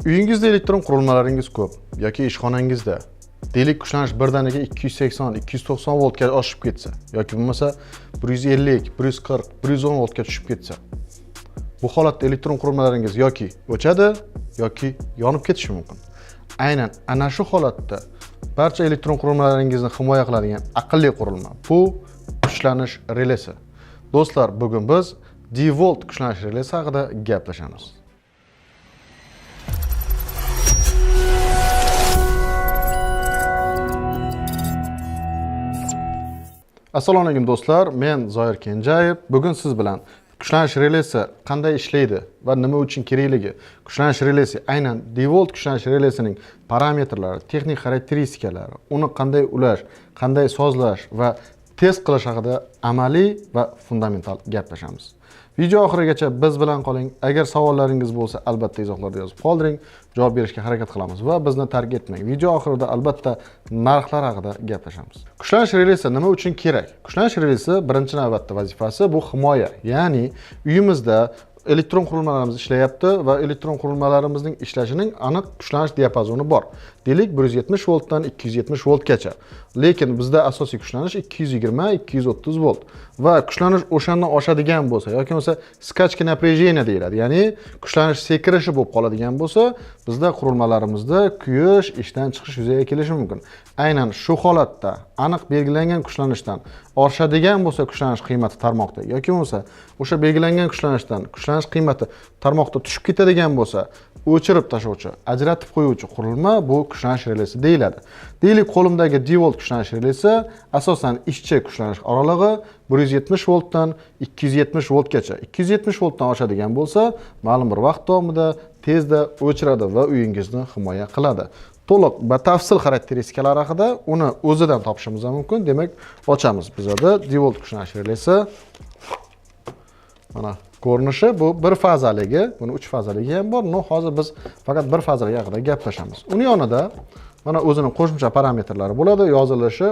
Uyingizda elektron qurilmalaringiz ko'p yoki ishxonangizda deylik kuchlanish birdaniga 280, 290 voltga oshib ketsa yoki bo'lmasa 150, 140, 110 voltga tushib ketsa, bu holatda elektron qurilmalaringiz yoki o'chadi yoki yonib ketishi mumkin. Aynan ana shu holatda barcha elektron qurilmalaringizni himoya qiladigan aqlli qurilma bu kuchlanish relesi. Do'stlar, bugun biz DeWalt kuchlanish relesi haqida gaplashamiz. Assalomu alaykum do'stlar, men Zoir Kenjayev. Bugun siz bilan kuchlanish relesi qanday ishlaydi va nima uchun kerakligi, kuchlanish relesi aynan DeWalt kuchlanish relesining parametrlari, texnik xarakteristikalari, uni qanday ulash, qanday sozlash va test qilish haqida amaliy va fundamental gaplashamiz. Video oxirigacha biz bilan qoling. Agar savollaringiz bo'lsa, albatta izohlarda yozib qoldiring. Javob berishga harakat qilamiz va bizni tark etmang. Video oxirida albatta narxlar haqida gaplashamiz. Kuchlanish relesi nima uchun kerak? Kuchlanish relesi birinchi navbatda vazifasi bu himoya. Ya'ni uyimizda elektron qurilmalarimiz ishlayapti va elektron qurilmalarimizning ishlashining aniq kuchlanish diapazoni bor. Deylik 170 voltdan 270 voltgacha. Lekin bizda asosiy kuchlanish 220-230 volt va kuchlanish o'shandan oshadigan bo'lsa yoki bo'lmasa skachka напряжение deyiladi. Ya'ni kuchlanish sekirishi bo'lib qoladigan bo'lsa, bizda qurilmalarimizda kuyish, ishdan chiqish yuzaga kelishi mumkin. Aynan shu holatda aniq belgilangan kuchlanishdan oshadigan bo'lsa kuchlanish qiymati tarmoqda yoki bo'lmasa o'sha belgilangan kuchlanishdan kuchlanish qiymati tarmoqda tushib ketadigan bo'lsa, o'chirib tashlovchi, ajratib qo'yuvchi qurilma bu kuchlanish relesi deyiladi. Deylik, qo'limdagi DeWalt kuchlanish relesi asosan ishchi kuchlanish oralig'i 170 voltdan 270 voltgacha. 270 voltdan oshadigan bo'lsa, ma'lum bir vaqt davomida tezda o'chiradi va uyingizni himoya qiladi. To'liq batafsil xarakteristikalari haqida uni o'zidan topishimiz mumkin. Demak, ochamiz. Bizda DeWalt kuchlanish relesi mana ko'rinishi bu bir fazaligi, buni 3 fazaligi ham bor. Hozir biz faqat bir fazaligi haqida gaplashamiz. Uni yonida mana o'zining qo'shimcha parametrlari bo'ladi. Yozilishi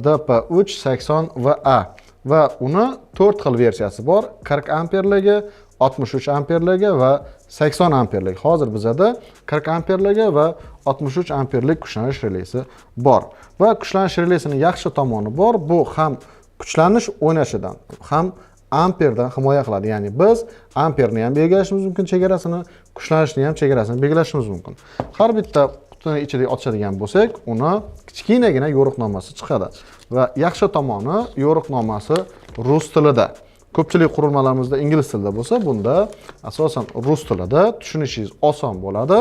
DP3 80 va A va uni 4 xil versiyasi bor. 40 amperligi, 63 amperligi va 80 amperlik. Hozir bizda 40 amperligi va 63 amperlik kuchlanish relesi bor. Va kuchlanish relesining yaxshi tomoni bor. Bu ham kuchlanish o'ynashidan, ham amperdan himoya qiladi. Ya'ni biz amperni ham belgilashimiz mumkin, chegarasini, kuchlanishni ham chegarasini belgilashimiz mumkin. Har bitta qutini ichida ochadigan bo'lsak, uni kichkinagina yo'riqnomasi chiqadi. Va yaxshi tomoni yo'riqnomasi rus tilida. Ko'pchilik qurilmalarimizda ingliz tilida bo'lsa, bunda asosan rus tilida tushunishingiz oson bo'ladi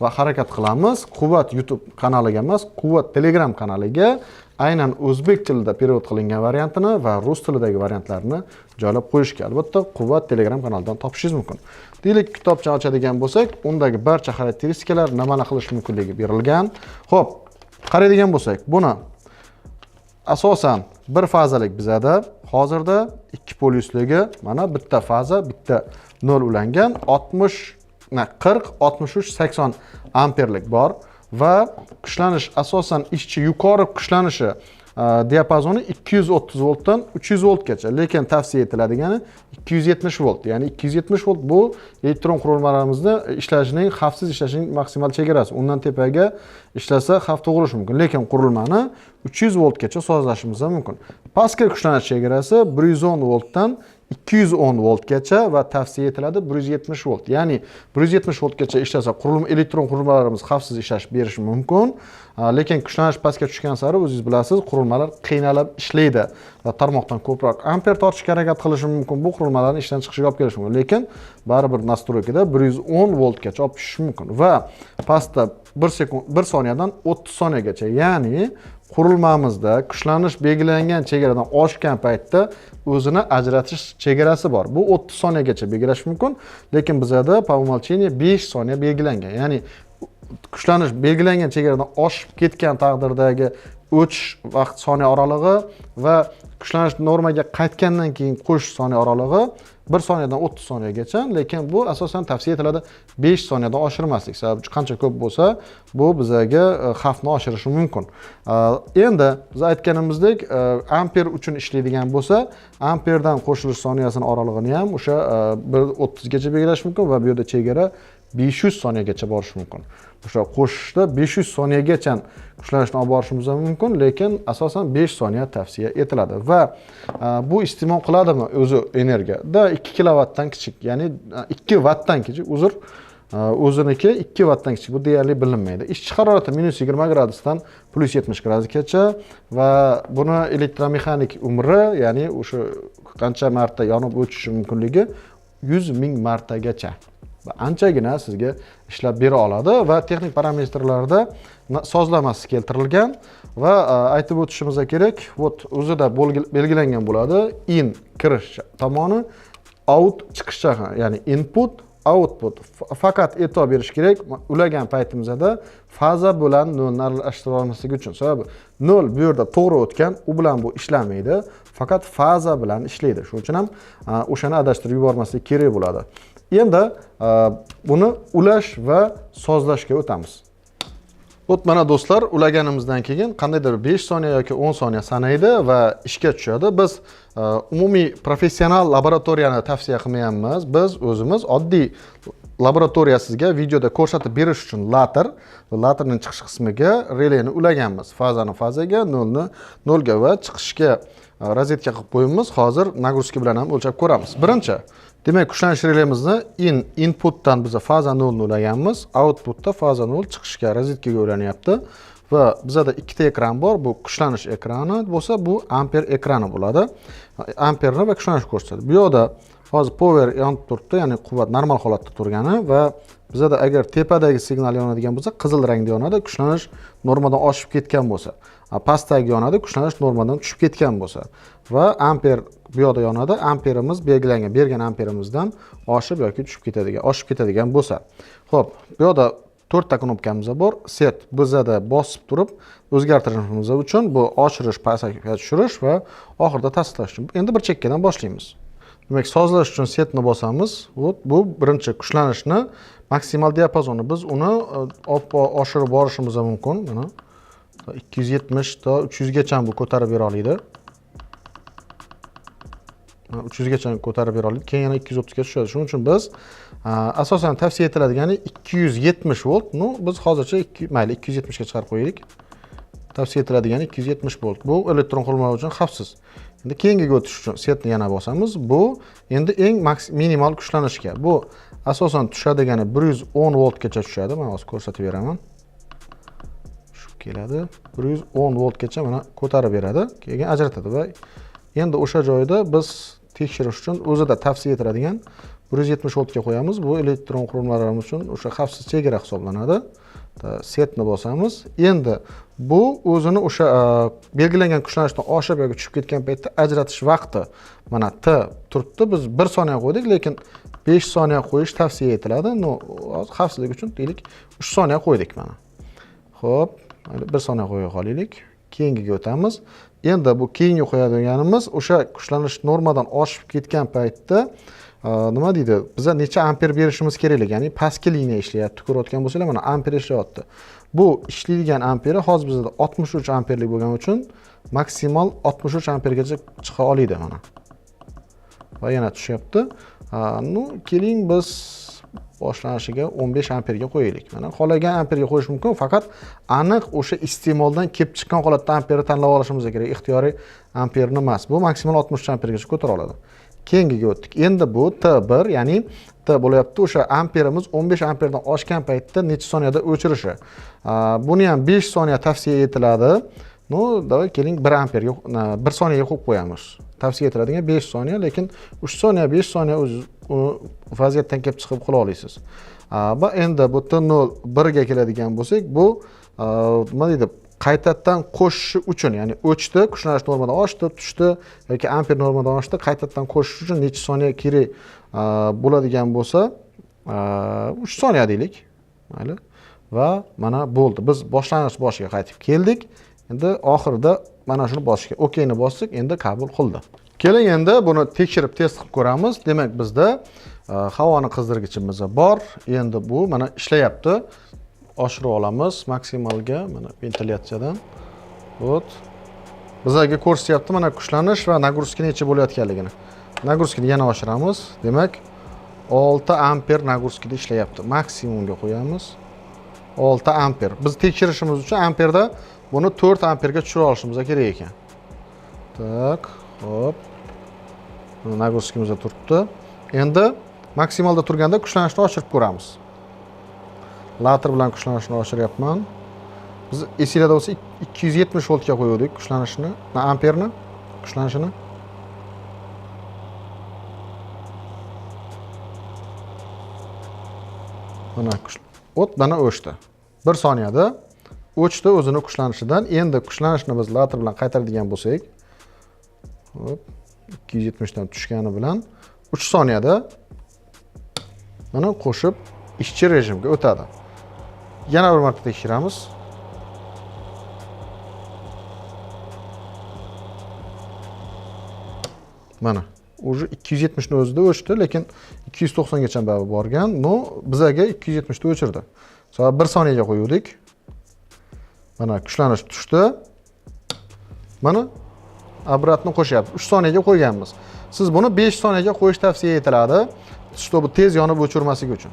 va harakat qilamiz. Quvvat YouTube kanaliga emas, Quvvat Telegram kanaliga aynan o'zbek tilida perevod qilingan variantini va rus tilidagi variantlarini joylab qo'yishga albatta Quvvat Telegram kanalidan topishingiz mumkin. Deylik, kitobchani ochadigan bo'lsak, undagi barcha xarakteristikalar nimani qilish mumkinligi berilgan. Xo'p, qaraydigan bo'lsak, buni asosan bir fazalik bizada hozirda 2 polyusligi mana bitta faza, bitta 0 ulangan 40-63 80 amperlik bor va kuchlanish asosan ishchi yuqori kuchlanishi diapazoni 230 voltdan 300 voltgacha, lekin tavsiya etiladigani 270 volt. Ya'ni 270 volt bu elektron qurilmalarimizni ishlashining, xavfsiz ishlashining maksimal chegarasi. Undan tepaga ishlasa xavf tug'ilishi mumkin, lekin qurilmani 300 voltgacha sozlashimiz mumkin. Pastki kuchlanish chegarasi 110 voltdan 210 voltgacha va tavsiya etiladi 170 volt. Ya'ni 170 voltgacha ishlasa elektron qurilmalarimiz xavfsiz ishlash berishi mumkin. Lekin kuchlanish pastga tushgan sari o'zingiz bilasiz, qurilmalar qiynalib ishlaydi va tarmoqdan ko'proq amper tortishga harakat qilishi mumkin. Bu qurilmalarning ishdan chiqishiga olib kelishi mumkin, lekin baribir nastroykada 110 voltgacha olib tushishi mumkin va pastda 1 soniyadan 30 soniyagacha, ya'ni qurilmamizda kuchlanish belgilangan chegaradan oshgan paytda o'zini ajratish chegarasi bor. Bu 30 soniyagacha belgilash mumkin, lekin bizda по умолчанию 5 soniya belgilangan. Ya'ni kuchlanish belgilangan chegaradan oshib ketgan taqdirdagi o'chish vaqt soniya oralig'i va kuchlanish normaga qaytgandan keyin qo'shish soniya oralig'i 1 soniyadan 30 soniyagacha, lekin bu asosan tavsiya etiladi 5 soniyadan oshirmaslik. Sababi qancha ko'p bo'lsa, bu bizga xavfni oshirishi mumkin. Endi biz aytganimizdek, amper uchun ishlaydigan bo'lsa, amperdan qo'shilish soniyasini oralig'ini ham o'sha 1.30 gacha belgilash mumkin va bu yerda chegara 500 soniyagacha borishi mumkin. O'sha qo'shishda 500 soniyagacha kuchlanishni olib borishimiz mumkin, lekin asosan 5 soniya tavsiya etiladi va bu iste'mol qiladimi o'zi energiyada 2 kilovattdan kichik, ya'ni 2 vattdan kichik, o'ziniki 2 vattdan kichik, bu deyarli bilinmaydi. Ishchi harorati -20 gradusdan +70 gradusgacha va buni elektromexanik umri, ya'ni o'sha qancha marta yonib o'chishi mumkinligi 100 ming martagacha. Va anchagina sizga ishlab bera oladi va texnik parametrlarda sozlamasi keltirilgan va aytib o'tishimiz kerak, o'zida belgilangan bo'ladi. In kirish tomoni, out chiqish, ya'ni input, output. Faqat e'tibor berish kerak, ulagan paytimizda faza bilan nolni aralashtira olmasligi uchun. Sababi 0 bu yerda to'g'ri o'tgan, u bilan bu ishlamaydi, faqat faza bilan ishlaydi. Shuning uchun ham o'shani adashtirib yubormaslik kerak bo'ladi. Endi buni ulash va sozlashga o'tamiz. Mana do'stlar, ulaganimizdan keyin qandaydir 5 soniya yoki 10 soniya sanaydi va ishga tushadi. Biz umumiy professional laboratoriyani tavsiya qilmayapmiz. Biz o'zimiz oddiy laboratoriya sizga videoda ko'rsatib berish uchun laterning chiqish qismiga relayni ulaganmiz. Fazani fazaga, nolni nolga va chiqishga rozetka qilib qo'yamiz. Hozir nagruska bilan ham o'lchab ko'ramiz. Birinchi, demak, kuchlanish relayimizni inputdan biz faza 0 ni ulaganmiz, outputda faza 0 chiqishga rozetkaga ulanyapti va bizda ikkita ekran bor. Bu kuchlanish ekrani bo'lsa, bu amper ekrani bo'ladi. Amperni va kuchlanish ko'rsatadi. Bu yerda hozir power yonib turibdi, ya'ni quvvat normal holatda turgani va bizda agar tepadagi signal yonadigan bo'lsa, qizil rangda yonadi, kuchlanish normadan oshib ketgan bo'lsa. Pastdagi yonadi, kuchlanish normadan tushib ketgan bo'lsa. Va amper bu yerda yonadi, amperimiz belgilangan, bergan amperimizdan oshib yoki tushib ketadigan bo'lsa. Xo'p, bu yerda 4 ta knopkamiz bor. Set bizda bosib turib o'zgartirishimiz uchun, bu oshirish, pastga tushirish va oxirida tasdiqlash uchun. Endi bir chekkadan boshlaymiz. Demak, sozlash uchun setni bosamiz. Bu birinchi kuchlanishni maksimal diapazoni. Biz uni oshirib borishimiz mumkin. Mana 270 to 300 gacha bu ko'tarib bera oladi. 300 gacha ko'tarib bera oladi. Keyin yana 230 ga tushadi. Shuning uchun biz asosan tavsiya etiladigani 270 volt. Biz hozircha mayli 270 ga chiqarib qo'yaylik. Tavsiya etiladigani 270 volt. Bu elektron qurilmalar uchun xavfsiz. Endi keyingiga o'tish uchun setni yana bosamiz. Bu endi eng minimal kuchlanishga. Bu asosan tushadigani 110 voltgacha tushadi. Men hozir ko'rsatib beraman. Shu keladi. 110 voltgacha mana ko'tarib beradi, keyin ajratadi va endi o'sha joyda biz tekshirish uchun o'zida tavsiya etiladigan 170 voltga qo'yamiz. Bu elektron qurilmalarimiz uchun o'sha xavfsiz chegara hisoblanadi. Setni bosamiz. Endi bu o'zini o'sha belgilangan kuchlanishdan oshib yoki tushib ketgan paytda ajratish vaqti mana T turibdi. Biz 1 soniya qo'ydik, lekin 5 soniya qo'yish tavsiya etiladi. Xavfsizlik uchun deylik 3 soniya qo'ydik mana. Xo'p, 1 soniya qo'ya qolaylik. Keyingiga o'tamiz. Endi bu keyingi qo'yadiganimiz o'sha kuchlanish normadan oshib ketgan paytda nima deydi? Biza necha amper berishimiz kerak, ya'ni pastki liniya ishlayapti. Ko'rayotgan bo'lsanglar, mana amper ishlayapti. Bu ishlaydigan amperi hozir bizda 63 amperlik bo'lgani uchun maksimal 63 ampergacha chiqa oladi mana. Va yana tushyapti. Keling biz boshlanishiga 15 amperga qo'yaylik. Mana qolagan amperga qo'yish mumkin, faqat aniq o'sha iste'moldan kelib chiqqan holatda amperni tanlab olishimiz kerak. Ixtiyoriy amperni emas. Bu maksimal 63 ampergacha ko'tara oladi. Keyingiga o'tdik. Endi bu T1, ya'ni T bo'lyapti. O'sha amperimiz 15 amperdan oshgan paytda necha soniyada o'chirishi. Buni ham 5 soniya tavsiya etiladi. Davay keling 1 amperga 1 soniyaga qo'yib qo'yamiz. Tavsiya etiladigan 5 soniya, lekin 3 soniya, 5 soniya o'z vaziyatdan kelib chiqib qila olasiz. Va endi bu T0 1 ga keladigan bo'lsak, bu nima deydi? Qaytadan qo'shish uchun, ya'ni o'chdi, kuchlanish normadan oshdi, tushdi yoki amper normadan oshdi, qaytadan qo'shish uchun necha soniya kerak bo'ladigan bo'lsa, 3 soniya deylik. Mayli. Va mana bo'ldi. Biz boshlanish boshiga qaytib keldik. Endi oxirida mana shuni bosishga OKni bosdik, endi qabul qildi. Keling endi buni tekshirib test qilib ko'ramiz. Demak, bizda havoni qizdirgichimiz bor. Endi bu mana ishlayapti. Oshirib olamiz maksimalga, mana ventilyatsiyadan. Bizga ko'rsatyapti mana kuchlanish va nagruska necha bo'layotganligini. Nagruskani yana oshiramiz. Demak, 6 amper nagruskada ishlayapti. Maksimumga qo'yamiz. 6 amper. Biz tekshirishimiz uchun amperda buni 4 amperga tushira olishimiz kerak ekan. Tak, hop. Nagruskimizda turibdi. Endi maksimalda turganda kuchlanishni oshirib ko'ramiz. Later bilan kuchlanishni oshiryapman. Biz esingizda bo'lsa 270 voltga qo'ydik kuchlanishni, amperni, kuchlanishini. Mana o't mana o'chdi. 1 soniyada o'chdi o'zini kuchlanishidan. Endi kuchlanishni biz later bilan qaytaradigan bo'lsak, hop 270 dan tushgani bilan 3 soniyada mana qo'shib ishchi rejimga o'tadi. Yana bir marta tekshiramiz. Mana уже 270 ni o'zida o'chdi, lekin 290 gacha borgan. No, bizaga 270 ni o'chirdi. Soat 1 soniyaga qo'ydik. Mana kuchlanish tushdi. Mana obratni qo'shyapti. 3 soniyaga qo'yganmiz. Siz buni 5 soniyaga qo'yish tavsiya etiladi, чтобы tez yonib o'chirmasligi uchun.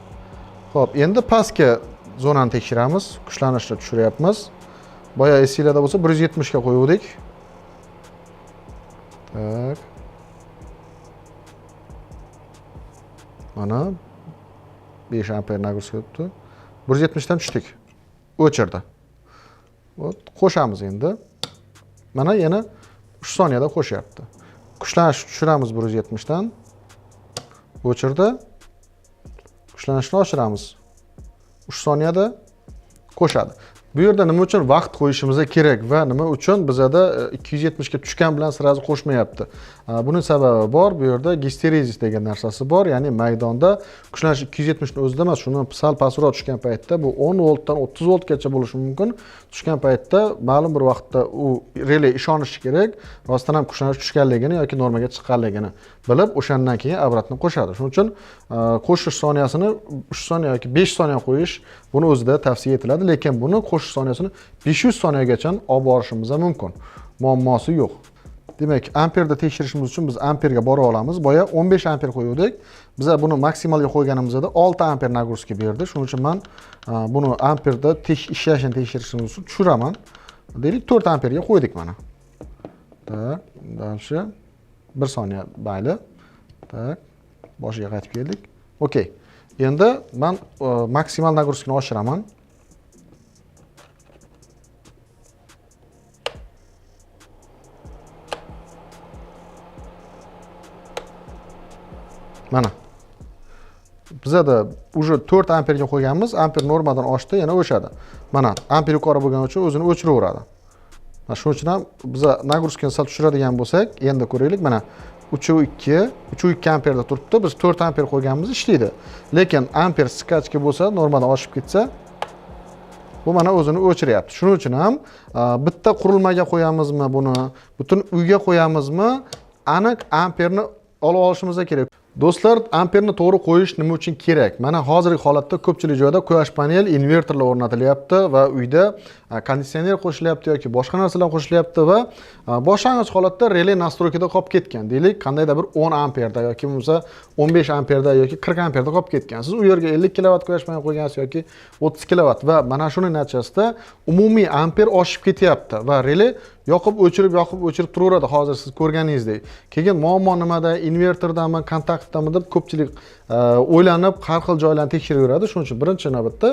Xo'p, endi pastga zonani tekshiramiz. Kuchlanishni tushiryapmiz. Boya esingizda bo'lsa 170 ga qo'ydik. Tak. Mana 5 amper nagruska o'tdi. 170 dan tushdik. O'chirdi. Qo'shamiz endi. Mana yana 3 soniyada qo'shyapti. Kuchlanish tushiramiz 170 dan. O'chirdi. Kuchlanishni oshiramiz. 3 soniyada qo'shadi. Bu yerda nima uchun vaqt qo'yishimiz kerak va nima uchun bizada 270 ga tushgan bilan sirazi qo'shmayapti? Buning sababi bor. Bu yerda gisterezis degan narsasi bor. Ya'ni maydonda kuchlanish 270 ni o'zida emas, shuni sal pastroq tushgan paytda bu 10 voltdan 30 voltgacha bo'lishi mumkin. Tushgan paytda ma'lum bir vaqtda u relay ishonishi kerak, rostdan ham kuchlanish tushganligini yoki normaga chiqqanligini bilib, o'shandan keyin obratni qo'shadi. Shuning uchun qo'shish soniyasini 3 soniya yoki 5 soniya qo'yish buni o'zida tavsiya etiladi, lekin buni qo'shish soniyasini 500 soniyagacha olib borishimiz mumkin. Muammosi yo'q. Demak, amperda tekshirishimiz uchun biz amperga bora olamiz. Boya 15 amper qo'ydik. Biz buni maksimalga qo'yganimizda 6 amper nagruska berdi. Shuning uchun men buni amperda ishlashini tekshirishimiz uchun tushiraman. Deylik 4 amperga qo'ydik mana. Tak, dальше 1 soniya bayli. Tak, boshiga qaytib keldik. Okey. Endi men maksimal nagruskani oshiraman. Mana. Bizada уже 4 amperga qo'yganmiz, amper normadan oshdi, yana o'chadi. Mana amper yuqori bo'lgani uchun o'zini o'chiraveradi. Mana shuning uchun ham biz nagruskani sal tushiradigan bo'lsak, endi ko'raylik. Mana 3.2 amperda turibdi. Biz 4 amper qo'yganmiz, ishlaydi. Lekin amper skachka bo'lsa, normadan oshib ketsa, bu mana o'zini o'chiryapti. Shuning uchun ham bitta qurilmaga qo'yamizmi buni, butun uyga qo'yamizmi, aniq amperni olib olishimiz kerak. Do'stlar, amperni to'g'ri qo'yish nima uchun kerak? Mana hozirgi holatda ko'pchilik joyda quyosh panel, invertorlar o'rnatilyapti va uyda konditsioner qo'shilyapti yoki boshqa narsalar qo'shilyapti va boshlang'ich holatda relay nastroykada qolib ketgan. Deylik, qandaydir bir 10 amperda yoki bo'lmasa 15 amperda yoki 40 amperda qolib ketgan. Siz u yerga 50 kilovat quyosh panel qo'ygansiz yoki 30 kilovat va mana shuning natijasida umumiy amper oshib ketyapti va relay yoqib o'chirib turaveradi, hozir siz ko'rganingizdek. Keyin muammo nimada? Invertordami, kontaktdami deb ko'pchilik o'ylanib, har xil joylarni tekshiraveradi. Shuning uchun birinchi navbatda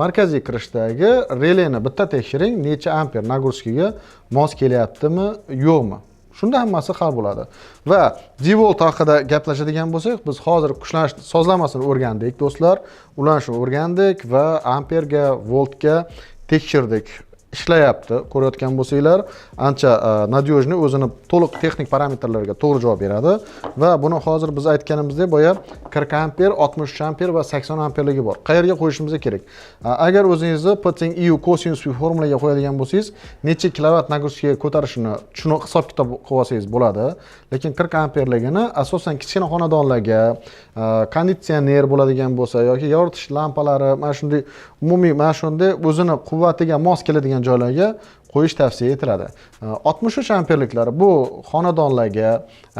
markaziy kirishdagi relayni bitta tekshiring, necha amper nagruskaga mos kelyaptimi, yo'qmi? Shunda hammasi hal bo'ladi. Va divolt haqida gaplashadigan bo'lsak, biz hozir kuchlanish sozlamasini o'rgandik, do'stlar. Ulanishni o'rgandik va amperga, voltga tekshirdik. Ishlayapti. Ko'rayotgan bo'lsanglar, ancha nadyojniy, o'zini to'liq texnik parametrlarga to'g'ri javob beradi va buni hozir biz aytganimizdek boya 40 amper, 63 amper va 80 amperligi bor. Qayerga qo'yishimiz kerak? Agar o'zingizni P EU cosinus formulaga qo'yadigan bo'lsangiz, necha kilovat nagruskaga ko'tarishini shuni hisob-kitob qilib olsangiz bo'ladi. Lekin 40 amperligini asosan kichkina xonadonlarga, konditsioner bo'ladigan bo'lsa yoki yoritish lampalari, mana shunday umumiy mana shunday o'zini quvvatiga mos keladigan joylarga qo'yish tavsiya etiladi. 63 amperliklar bu xonadonlarga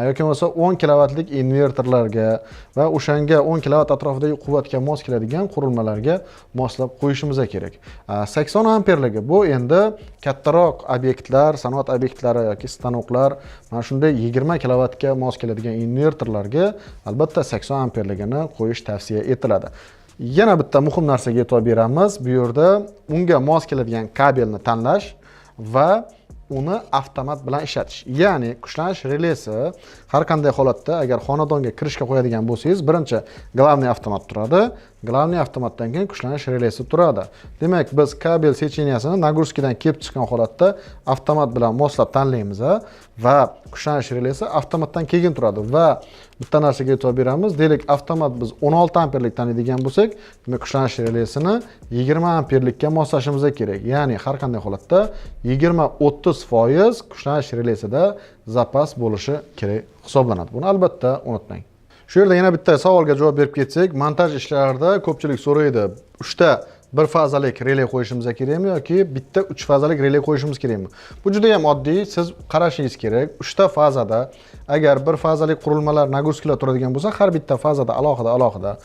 yoki bo'lmasa 10 kilovatlik invertorlarga va o'shanga 10 kilovat atrofidagi quvvatga mos keladigan qurilmalarga moslab qo'yishimiz kerak. 80 amperligi bu endi kattaroq obyektlar, sanoat obyektlari yoki stanoklar, mana shunday 20 kilovatga mos keladigan invertorlarga albatta 80 amperligini qo'yish tavsiya etiladi. Yana bitta muhim narsaga e'tibor beramiz. Bu yerda unga mos keladigan kabelni tanlash va uni avtomat bilan ishlatish. Ya'ni kuchlanish relesi har qanday holatda agar xonadonga kirishga qo'yadigan bo'lsangiz, birinchi glavniy avtomat turadi. Glavniy avtomatdan keyin kuchlanish relesi turadi. Demak, biz kabel secheniyasini nagruskadan kelib chiqqan holatda avtomat bilan moslab tanlaymiz va kuchlanish relesi avtomatdan keyin turadi va bitta narsaga e'tibor beramiz. Deylik, avtomat biz 16 amperlik tanlaydigan bo'lsak, demak kuchlanish relesini 20 amperlikka moslashimiz kerak. Ya'ni har qanday holatda 20-30% kuchlanish relesida zapas bo'lishi kerak hisoblanadi. Buni albatta unutmang. Shu yerda yana bitta savolga javob berib ketsak, montaj ishlarida ko'pchilik so'raydi, 3 ta bir fazalik relay qo'yishimiz kerakmi yoki bitta 3 fazalik relay qo'yishimiz kerakmi? Bu juda ham oddiy, siz qarashingiz kerak. 3 ta fazada agar bir fazalik qurilmalar nagruskalar turadigan bo'lsa, har bitta fazada alohida.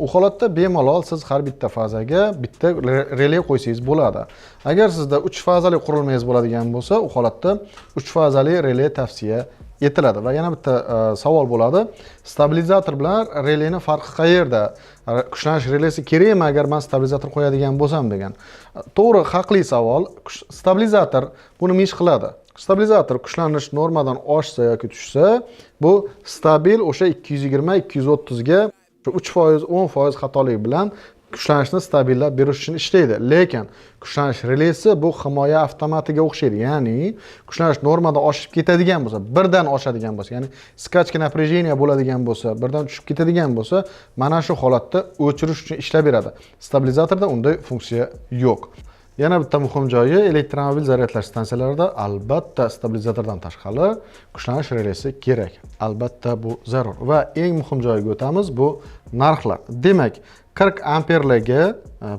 U holatda bemalol siz har bitta fazaga bitta relay qo'ysangiz bo'ladi. Agar sizda 3 fazali qurilmangiz bo'ladigan bo'lsa, u holatda 3 fazali relay tavsiya etiladi. Va yana bitta savol bo'ladi. Stabilizator bilan relayning farqi qayerda? Kuchlanish relesi kerakmi agar men stabilizator qo'yadigan bo'lsam degan. To'g'ri, haqli savol. Stabilizator buni ish qiladi. Stabilizator kuchlanish normadan oshsa yoki tushsa, bu stabil o'sha 220-230 ga 3%, 10% xatolik bilan kuchlanishni stabillab berish uchun ishlaydi. Lekin kuchlanish relesi bu himoya avtomatiga o'xshaydi. Ya'ni kuchlanish normadan oshib ketadigan bo'lsa, birdan oshadigan bo'lsa, ya'ni skachka напряжение bo'ladigan bo'lsa, birdan tushib ketadigan bo'lsa, mana shu holatda o'chirish uchun ishlab beradi. Stabilizatorda unday funksiya yo'q. Yana bitta muhim joyi, elektromobil zaryadlash stansiyalarida albatta stabilizatordan tashqari kuchlanish relesi kerak. Albatta bu zarur. Va eng muhim joyiga o'tamiz, bu narxlar. Demak, 40 amperlarga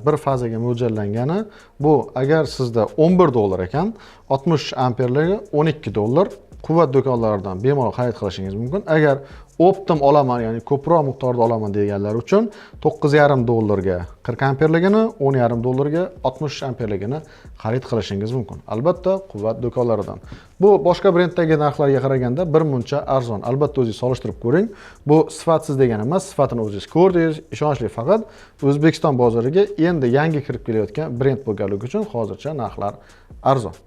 bir fazaga mo'ljallangani, bu agar sizda $11 ekan, 60 amperlarga $12. Quvvat do'konlaridan bemalol xarid qilishingiz mumkin. Agar optim olaman, ya'ni ko'proq miqdorda olaman deganlar uchun $9,5 ga 40 amperligini, $10,5 ga 60 amperligini xarid qilishingiz mumkin. Albatta, quvvat do'konlaridan. Bu boshqa brenddagi narxlarga qaraganda bir muncha arzon. Albatta o'zingiz solishtirib ko'ring. Bu sifatsiz degani emas, sifatini o'zingiz ko'rdingiz, ishonchli, faqat O'zbekiston bozoriga endi yangi kirib kelayotgan brend bo'lganligi uchun hozircha narxlar arzon.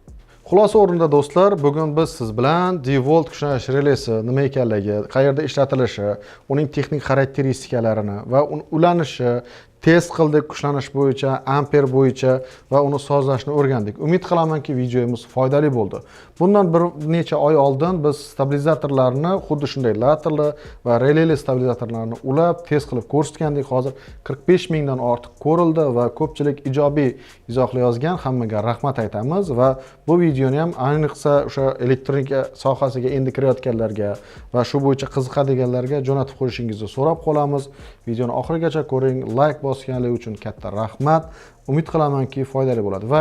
Xulosa o'rnida do'stlar, bugun biz siz bilan DeWalt kuchlanish relesi nima ekanligi, qayerda ishlatilishi, uning texnik xarakteristikalarini va uni ulanishi, test qildik kuchlanish bo'yicha, amper bo'yicha va uni sozlashni o'rgandik. Umid qilamanki, videomiz foydali bo'ldi. Bundan bir necha oy oldin biz stabilizatorlarni xuddi shunday laterli va relayli stabilizatorlarni ulab, test qilib ko'rsatgandik. Hozir 45 mingdan ortiq ko'rildi va ko'pchilik ijobiy izohlar yozgan. Hammaga rahmat aytamiz va bu videoni ham ayniqsa o'sha elektronika sohasiga endi kirayotganlarga va shu bo'yicha qiziqadiganlarga jo'natib qo'yishingizni so'rab qolamiz. Videoni oxirigacha ko'ring, like bosganligi uchun katta rahmat. Umid qilamanki foydali bo'ladi va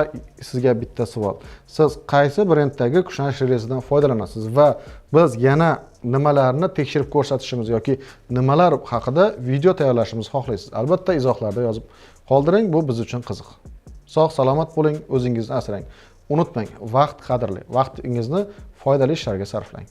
sizga bitta savol. Siz qaysi brenddagi kuchlanish relesidan foydalanasiz va biz yana nimalarni tekshirib ko'rsatishimiz yoki nimalar haqida video tayyorlashimizni xohlaysiz? Albatta izohlarda yozib qoldiring, bu biz uchun qiziq. Sog' salomat bo'ling, o'zingizni asrang. Unutmang, vaqt qadrli. Vaqtingizni foydali ishlarga sarflang.